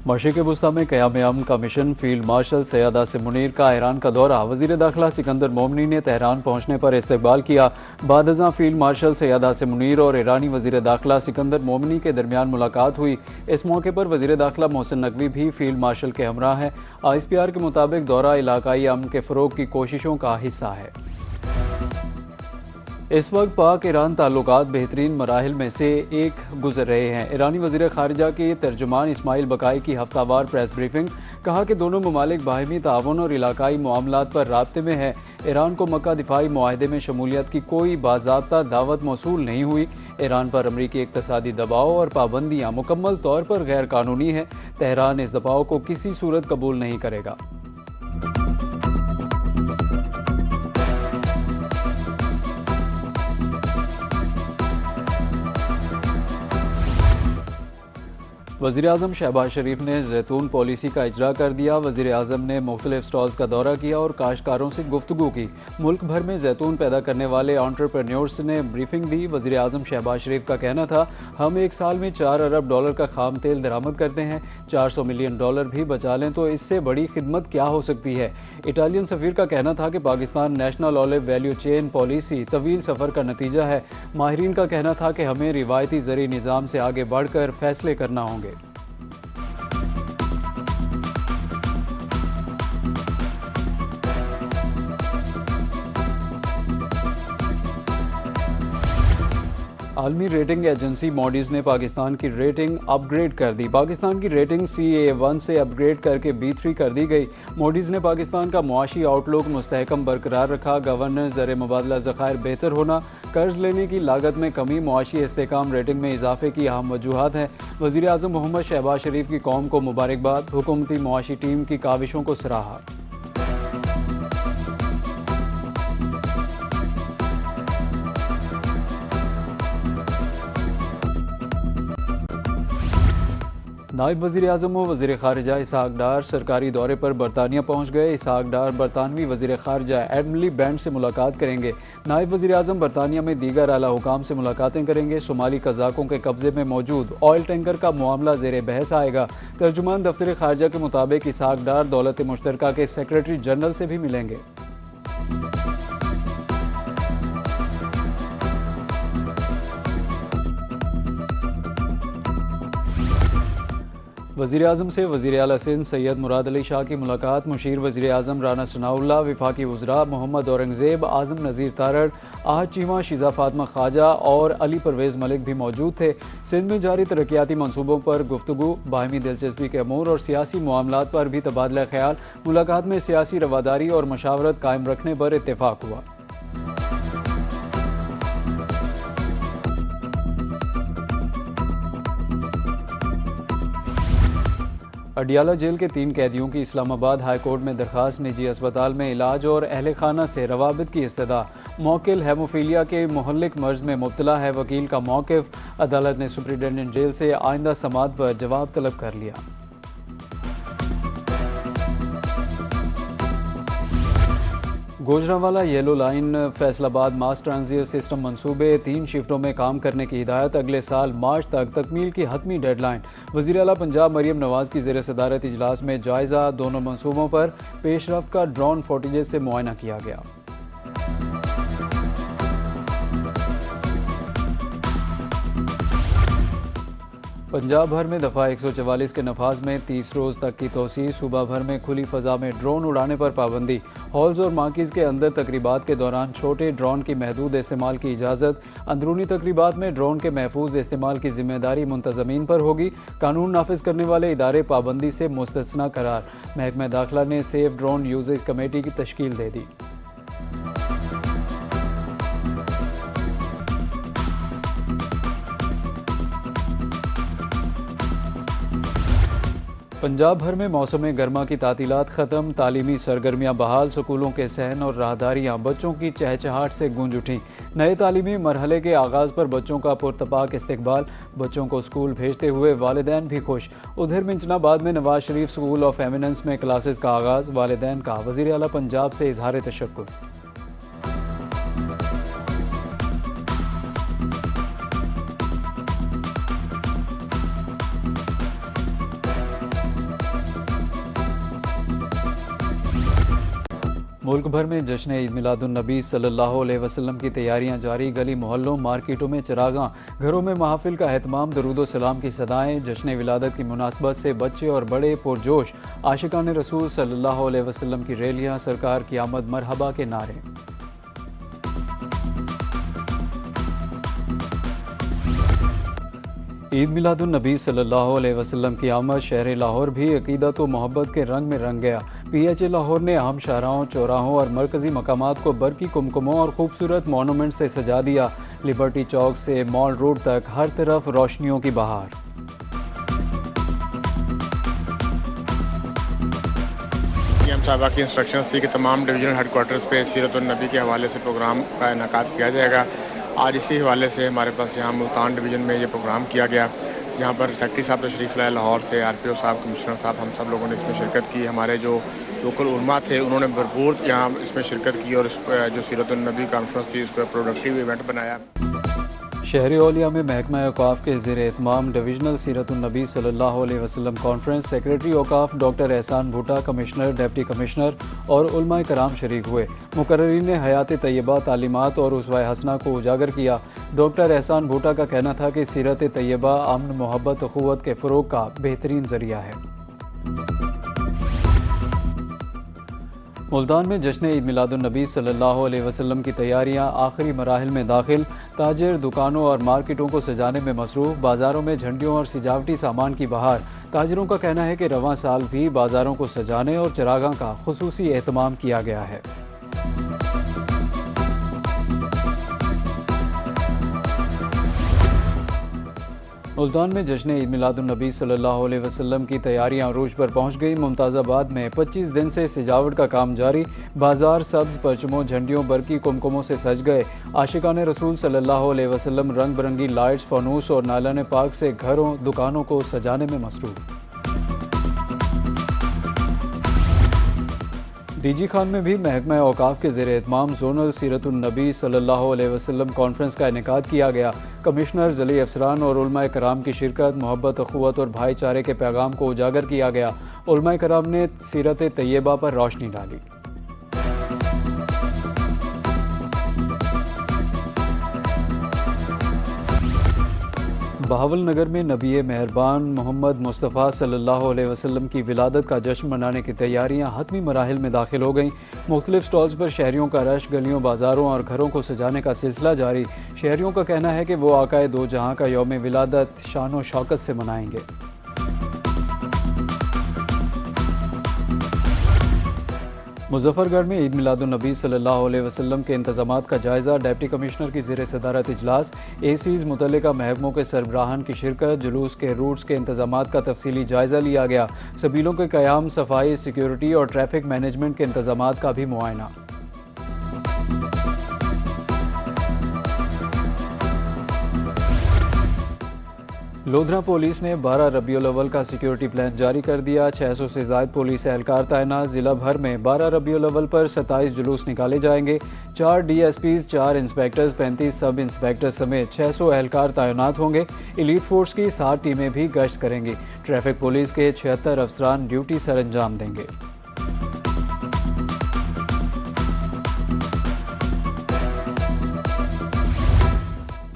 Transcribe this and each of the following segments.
मशरिक़ वस्ता में क़याम अमन का mission, field marshal Syed Asim Munir का ईरान का दौरा। वज़ीर दाखिला सिकंदर मोमनी ने तेहरान पहुँचने पर इस्तकबाल किया। बादअज़ां फील्ड मार्शल सैयद आसिम मुनीर और ईरानी वज़ीर दाखिला सिकंदर मोमनी के दरमियान मुलाकात हुई। इस मौके पर वज़ीर दाखिला मोहसिन नकवी भी फील्ड मार्शल के हमरा हैं। ISPR के मुताबिक दौरा इलाकाई अमन के फ़रोग़ की कोशिशों का हिस्सा है। इस वक्त पाक ईरान ताल्लुकात बेहतरीन मराहिल में से एक गुजर रहे हैं। ईरानी वज़ीर ख़ारिजा के तर्जुमान इस्माइल बकाई की हफ्तावार प्रेस ब्रीफिंग, कहा कि दोनों ममालिक बाहमी ताउन और इलाकाई मामलात पर राब्ते में हैं। ईरान को मक्का दिफाई मुआहदे में शमूलियत की कोई बाज़ाब्ता दावत मौसूल नहीं हुई। ईरान पर अमरीकी इक़्तिसादी दबाव और पाबंदियाँ मुकम्मल तौर पर गैर कानूनी हैं। तेहरान इस दबाव को किसी सूरत कबूल नहीं करेगा। वज़ीर आज़म शहबाज शरीफ ने जैतून पॉलिसी का इजरा कर दिया। वज़ीर आज़म ने मुख्तलिफ स्टॉल्स का दौरा किया और काश्तकारों से गुफ्तगू की। मुल्क भर में जैतून पैदा करने वाले एंटरप्रेन्योर्स ने ब्रीफिंग दी। वज़ीर आज़म शहबाज शरीफ का कहना था, हम एक साल में $4 अरब का खाम तेल दरामद करते हैं। $400 मिलियन भी बचा लें तो इससे बड़ी खिदमत क्या हो सकती है। इटालियन सफ़ीर का कहना था कि Pakistan national olive value chain policy तवील सफ़र का नतीजा है। माहिरीन का कहना था कि हमें रिवायती ज़री निज़ाम से आगे बढ़कर फैसले करना होंगे। आलमी रेटिंग एजेंसी मॉडीज़ ने पाकिस्तान की रेटिंग अपग्रेड कर दी। पाकिस्तान की रेटिंग CA1 से अपग्रेड करके B3 कर दी गई। मॉडीज़ ने पाकिस्तान का मुआशी आउटलुक मुस्तहकम बरकरार रखा। गवर्नेंस, ज़र मुबादला ज़खायर बेहतर होना, कर्ज लेने की लागत में कमी, मुआशी इस्तेहकाम रेटिंग में इजाफे की अहम वजूहात हैं। वज़ीर आज़म मोहम्मद शहबाज शरीफ की कौम को मुबारकबाद, हुकूमती मुआशी टीम की काविशों को सराहा। नायब वज़ीर आज़म व वज़ीर ख़ारिजा इसहाक डार सरकारी दौरे पर बरतानिया पहुँच गए। इसहाक डार बरतानवी वज़ीर ख़ारिजा एडमिरल बैंड से मुलाकात करेंगे। नायब वज़ीर आज़म बरतानिया में दीगर आला हुकाम से मुलाकातें करेंगे। सोमाली कज़ाकों के कब्ज़े में मौजूद ऑयल टैंकर का मामला ज़ेर बहस आएगा। तर्जुमान दफ्तर ख़ारिजा के मुताबिक इसहाक डार दौलत मुश्तरका के सेक्रेटरी जनरल से भी मिलेंगे। वज़ीर आज़म से वज़ीर आला सिंध सैयद मुराद अली शाह की मुलाकात। मुशीर वज़ीर आज़म राना सनाउल्लाह, विफाकी वज़रा मोहम्मद औरंगज़ेब, आज़म नज़ीर तारड़, आहद चीमा, शिज़ा फातिमा ख्वाजा और अली परवेज़ मलिक भी मौजूद थे। सिंध में जारी तरक्याती मनसूबों पर गुफ्तगू, बाहमी दिलचस्पी के अमूर और सियासी मामलात पर भी तबादला ख्याल। मुलाकात में सियासी रवादारी और मशावरत कायम रखने पर इत्तेफाक हुआ। अडियाला जेल के 3 कैदियों की इस्लामाबाद हाई कोर्ट में दरखास्त। निजी अस्पताल में इलाज और अहल खाना से रवाबित की इस्तदा। मौकिल हेमोफीलिया के मुहल्लिक मर्ज में मुब्तला है, वकील का मौक़िफ़। अदालत ने सुप्रिटेंडेंट जेल से आइंदा समाअत पर जवाब तलब कर लिया। Gujranwala yellow line Faisalabad mass transit system मंसूबे 3 शिफ्टों में काम करने की हिदायत। अगले साल मार्च तक तकमील की हतमी डेडलाइन। वज़ीर आला पंजाब मरियम नवाज़ की ज़ेर सदारत इजलास में जायज़ा। दोनों मंसूबों पर पेशरफ्त का ड्रोन फुटेज से मुआयना किया गया। पंजाब भर में दफ़ा 144 के नफाज में 30 रोज़ तक की तोसी। सूबा भर में खुली फ़ज़ा में ड्रोन उड़ाने पर पाबंदी। हॉल्स और मार्किज़ के अंदर तकरीबात के दौरान छोटे ड्रोन की महदूद इस्तेमाल की इजाज़त। अंदरूनी तकरीबात में ड्रोन के महफूज इस्तेमाल की जिम्मेदारी मुंतज़मीन पर होगी। कानून नाफिज करने वाले इदारे पाबंदी से मुस्तस्ना करार। महकमा दाखिला ने सेफ ड्रोन यूजेज कमेटी की तश्कील दे दी। पंजाब भर में मौसम गर्मा की तातीलात ख़त्म। तालीमी सरगर्मियाँ बहाल। स्कूलों के सहन और राहदारियाँ बच्चों की चहचहाट से गूंज उठीं। नए तालीमी मरहले के आगाज़ पर बच्चों का पुरतपाक इस्तकबाल। बच्चों को स्कूल भेजते हुए वालिदैन भी खुश। उधर मिंचनाबाद में Nawaz Sharif school of eminence में क्लासेस का आगाज़। वालिदैन का वज़ीर आला पंजाब से इजहार तशक्कुर। मुल्क भर में जश्न ईद मिलादुन्नबी सल्लल्लाहु अलैहि वसल्लम की तैयारियां जारी। गली मोहल्लों मार्केटों में चिरागां, घरों में महाफिल का एहतमाम, दरूदो सलाम की सदाएं। जश्न विलादत की मुनासबत से बच्चे और बड़े पुरजोश। आशिकान रसूल सल्लल्लाहु अलैहि वसल्लम की रैलियां, सरकार की आमद मरहबा के नारे। ईद मिलादुन्नबी सल्लल्लाहु अलैहि वसल्लम की आमद शहर लाहौर भी अकीदत व मोहब्बत के रंग में रंग गया। PHA लाहौर ने अहम शाहराहों, चौराहों और मरकजी मकामात को बरकी कुमकुमों और खूबसूरत मोनूमेंट से सजा दिया। लिबर्टी चौक से मॉल रोड तक हर तरफ रोशनियों की बहार। साहबा की इंस्ट्रक्शंस थी कि तमाम डिवीजनल हेडक्वार्टर्स पे सीरत-उन-नबी के हवाले से प्रोग्राम का इनेकाद किया जाएगा। आज इसी हवाले से हमारे पास यहाँ मुल्तान डिवीज़न में ये प्रोग्राम किया गया, जहाँ पर सेक्रेटरी साहब तशरीफ़ लाए लाहौर से, RPO साहब, कमिश्नर साहब, हम सब लोगों ने इसमें शिरकत की। हमारे जो लोकल उलमा थे उन्होंने भरपूर यहाँ इसमें शिरकत की और जो सीरत-उन-नबी कॉन्फ्रेंस थी इसको प्रोडक्टिव इवेंट बनाया। शहरी औलिया में महकमा औकाफ के ज़ेर एहतमाम डिवीजनल सीरत-उन-नबी सल्लल्लाहु अलैहि वसल्लम कॉन्फ्रेंस। सेक्रेटरी औकाफ डॉक्टर एहसान भुट्टा, कमिश्नर, डिप्टी कमिश्नर और उलमाए कराम शरीक हुए। मुकर्ररीन ने हयात तैयबा, तालीमात और उसवाए हसना को उजागर किया। डॉक्टर एहसान भुट्टा का कहना था कि सीरत तैयबा अमन, मोहब्बत, अखुवत के फ़रोग का बेहतरीन ज़रिया है। मुल्तान में जश्न ईद मिलादुन्नबी सल्लल्लाहु अलैहि वसल्लम की तैयारियां आखिरी मराहिल में दाखिल। ताजिर दुकानों और मार्केटों को सजाने में मसरूफ़। बाज़ारों में झंडियों और सजावटी सामान की बहार। ताजिरों का कहना है कि रवां साल भी बाज़ारों को सजाने और चिरागां का खुसूसी एहतमाम किया गया है। मुल्तान में जश्न ईद मिलादुन्नबी सल्लल्लाहु अलैहि वसल्लम की तैयारियां अरूज पर पहुंच गई। मुमताज़ाबाद में 25 दिन से सजावट का काम जारी। बाजार सब्ज़ परचमों, झंडियों, बरकी कुमकुमों से सज गए। आशिकान रसूल सल्लल्लाहु अलैहि वसल्लम रंग बिरंगी लाइट्स, फानूस और नायलान पाक से घरों दुकानों को सजाने में मसरूफ़। DG खान में भी महकमा औकाफ के ज़ेर एहतमाम जोनल सीरत-उन-नबी सल्लल्लाहु अलैहि वसल्लम कॉन्फ्रेंस का इनेकाद किया गया। कमिश्नर, ज़ली अफसरान और उलमाए कराम की शिरकत। मोहब्बत, अखुवत और भाईचारे के पैगाम को उजागर किया गया। उलमाए कराम ने सीरत तैयबा पर रोशनी डाली। बहावलनगर में नबी मेहरबान मोहम्मद मुस्तफ़ा सल्लल्लाहु अलैहि वसल्लम की विलादत का जश्न मनाने की तैयारियां हतमी मराहिल में दाखिल हो गईं। मुख्तलिफ स्टॉल्स पर शहरियों का रश। गलियों, बाज़ारों और घरों को सजाने का सिलसिला जारी। शहरियों का कहना है कि वो आकाए दो जहां का यौम विलादत शान व शौकत से मनाएंगे। मुजफ्फरगढ़ में ईद मिलादुन्नबी सल्लल्लाहु अलैहि वसल्लम के इंतज़ामात का जायज़ा। डिप्टी कमिश्नर की ज़ेर सदारत इजलास। ACs मुतल्लिका महकमों के सरबराहान की शिरकत। जुलूस के रूट्स के इंतज़ामात का तफसीली जायज़ा लिया गया। सबीलों के क़याम, सफाई, सिक्योरिटी और ट्रैफिक मैनेजमेंट के इंतज़ामात का भी मुआयना। लोधरा पुलिस ने 12 रबीउल अव्वल का सिक्योरिटी प्लान जारी कर दिया। 600 से ज़ायद पुलिस एहलकार तैनात। ज़िला भर में 12 रबीउल अव्वल पर 27 जुलूस निकाले जाएंगे। 4 DSPs, 4 इंस्पेक्टर्स, 35 सब इंस्पेक्टर समेत 600 एहलकार तैनात होंगे। एलीट फोर्स की 7 टीमें भी गश्त करेंगी। ट्रैफिक पुलिस के 76 अफसरान ड्यूटी सर अंजाम देंगे।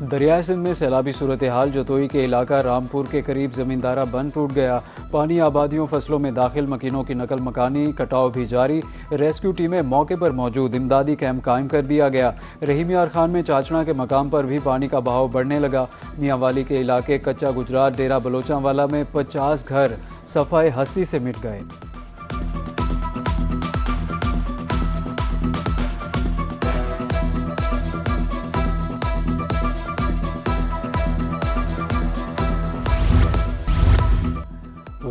दरियाए सिंध में सैलाबी सूरत हाल। जतोई के इलाका रामपुर के करीब ज़मींदारा बंद टूट गया। पानी आबादियों, फसलों में दाखिल। मकीनों की नकल मकानी, कटाव भी जारी। रेस्क्यू टीमें मौके पर मौजूद। इमदादी कैंप कायम कर दिया गया। रहीम यार खान में चाचना के मकाम पर भी पानी का बहाव बढ़ने लगा। मियांवाली के इलाके कच्चा गुजरात डेरा बलोचावाला में 50 घर सफाई हस्ती से मिट गए।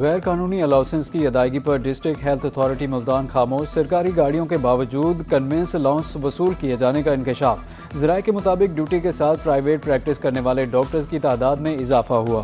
गैर कानूनी अलाउंसेंस की अदायगी पर डिस्ट्रिक्ट हेल्थ अथॉरिटी मुल्तान खामोश। सरकारी गाड़ियों के बावजूद कन्वेंस अलाउंस वसूल किए जाने का इंकशाफ। ज़राए के मुताबिक ड्यूटी के साथ प्राइवेट प्रैक्टिस करने वाले डॉक्टर्स की तादाद में इजाफा हुआ।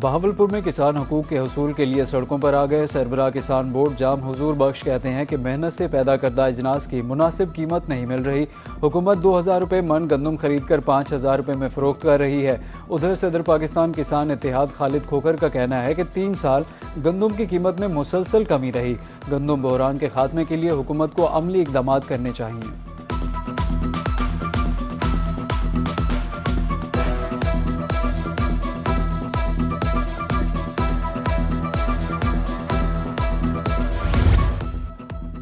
बहावलपुर में किसान हकूक़ के हसूल के लिए सड़कों पर आ गए। सरबराह किसान बोर्ड जाम हुजूर बख्श कहते हैं कि मेहनत से पैदा करदा अजनास की मुनासिब कीमत नहीं मिल रही। हुकूमत 2000 रुपये मन गंदम खरीद कर 5000 रुपये में फ़रोख्त कर रही है। उधर सदर पाकिस्तान किसान इत्तेहाद खालिद खोखर का कहना है कि 3 साल गंदम की कीमत में मुसलसल कमी रही। गंदम बहरान के खात्मे के लिए हुकूमत को अमली इक़दाम करने चाहिए।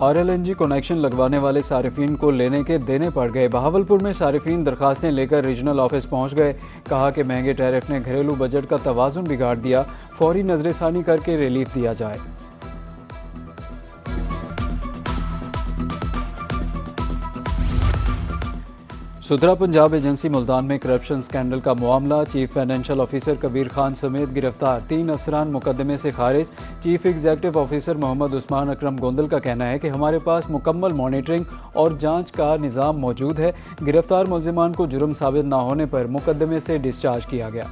RLNG कनेक्शन लगवाने वाले सारिफीन को लेने के देने पड़ गए। बहावलपुर में सारिफीन दरखास्तें लेकर रीजनल ऑफिस पहुंच गए। कहा कि महंगे टैरिफ ने घरेलू बजट का तवाज़ुन बिगाड़ दिया, फौरी नजरसानी करके रिलीफ दिया जाए। सुथरा पंजाब एजेंसी मुल्तान में करप्शन स्कैंडल का मामला। Chief financial officer Kabir Khan समेत गिरफ्तार 3 अफसरान मुकदमे से खारिज। Chief executive officer Mohammad Usman Akram Gondal का कहना है कि हमारे पास मुकम्मल मॉनिटरिंग और जांच का निज़ाम मौजूद है। गिरफ्तार मुल्जिमान को जुर्म साबित न होने पर मुकदमे से डिस्चार्ज किया गया।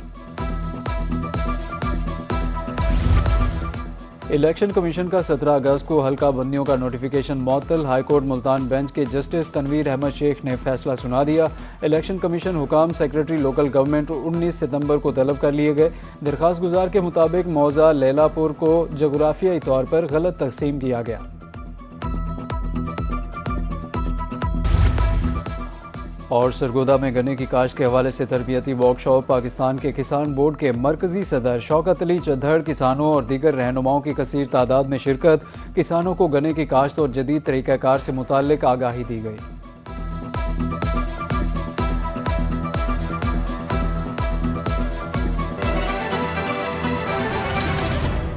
इलेक्शन कमीशन का 17 अगस्त को हल्का बंदियों का नोटिफिकेशन मअतल। हाईकोर्ट मुल्तान बेंच के जस्टिस तनवीर अहमद शेख ने फैसला सुना दिया। इलेक्शन कमीशन हुकाम सेक्रेटरी लोकल गवर्नमेंट 19 सितंबर को तलब कर लिए गए। दरख्वास्त गुजार के मुताबिक मौजा लैलापुर को जोग्राफियाई तौर पर गलत तकसीम किया गया। और सरगोदा में गन्ने की काश्त के हवाले से तरबियती वर्कशॉप। पाकिस्तान के किसान बोर्ड के मरकजी सदर शौकत अली चद्दड़, किसानों और दीगर रहनुमाओं की कसीर तादाद में शिरकत। किसानों को गन्ने की काश्त और जदीद तरीक़ाकार से मुताल्लिक आगाही दी गई।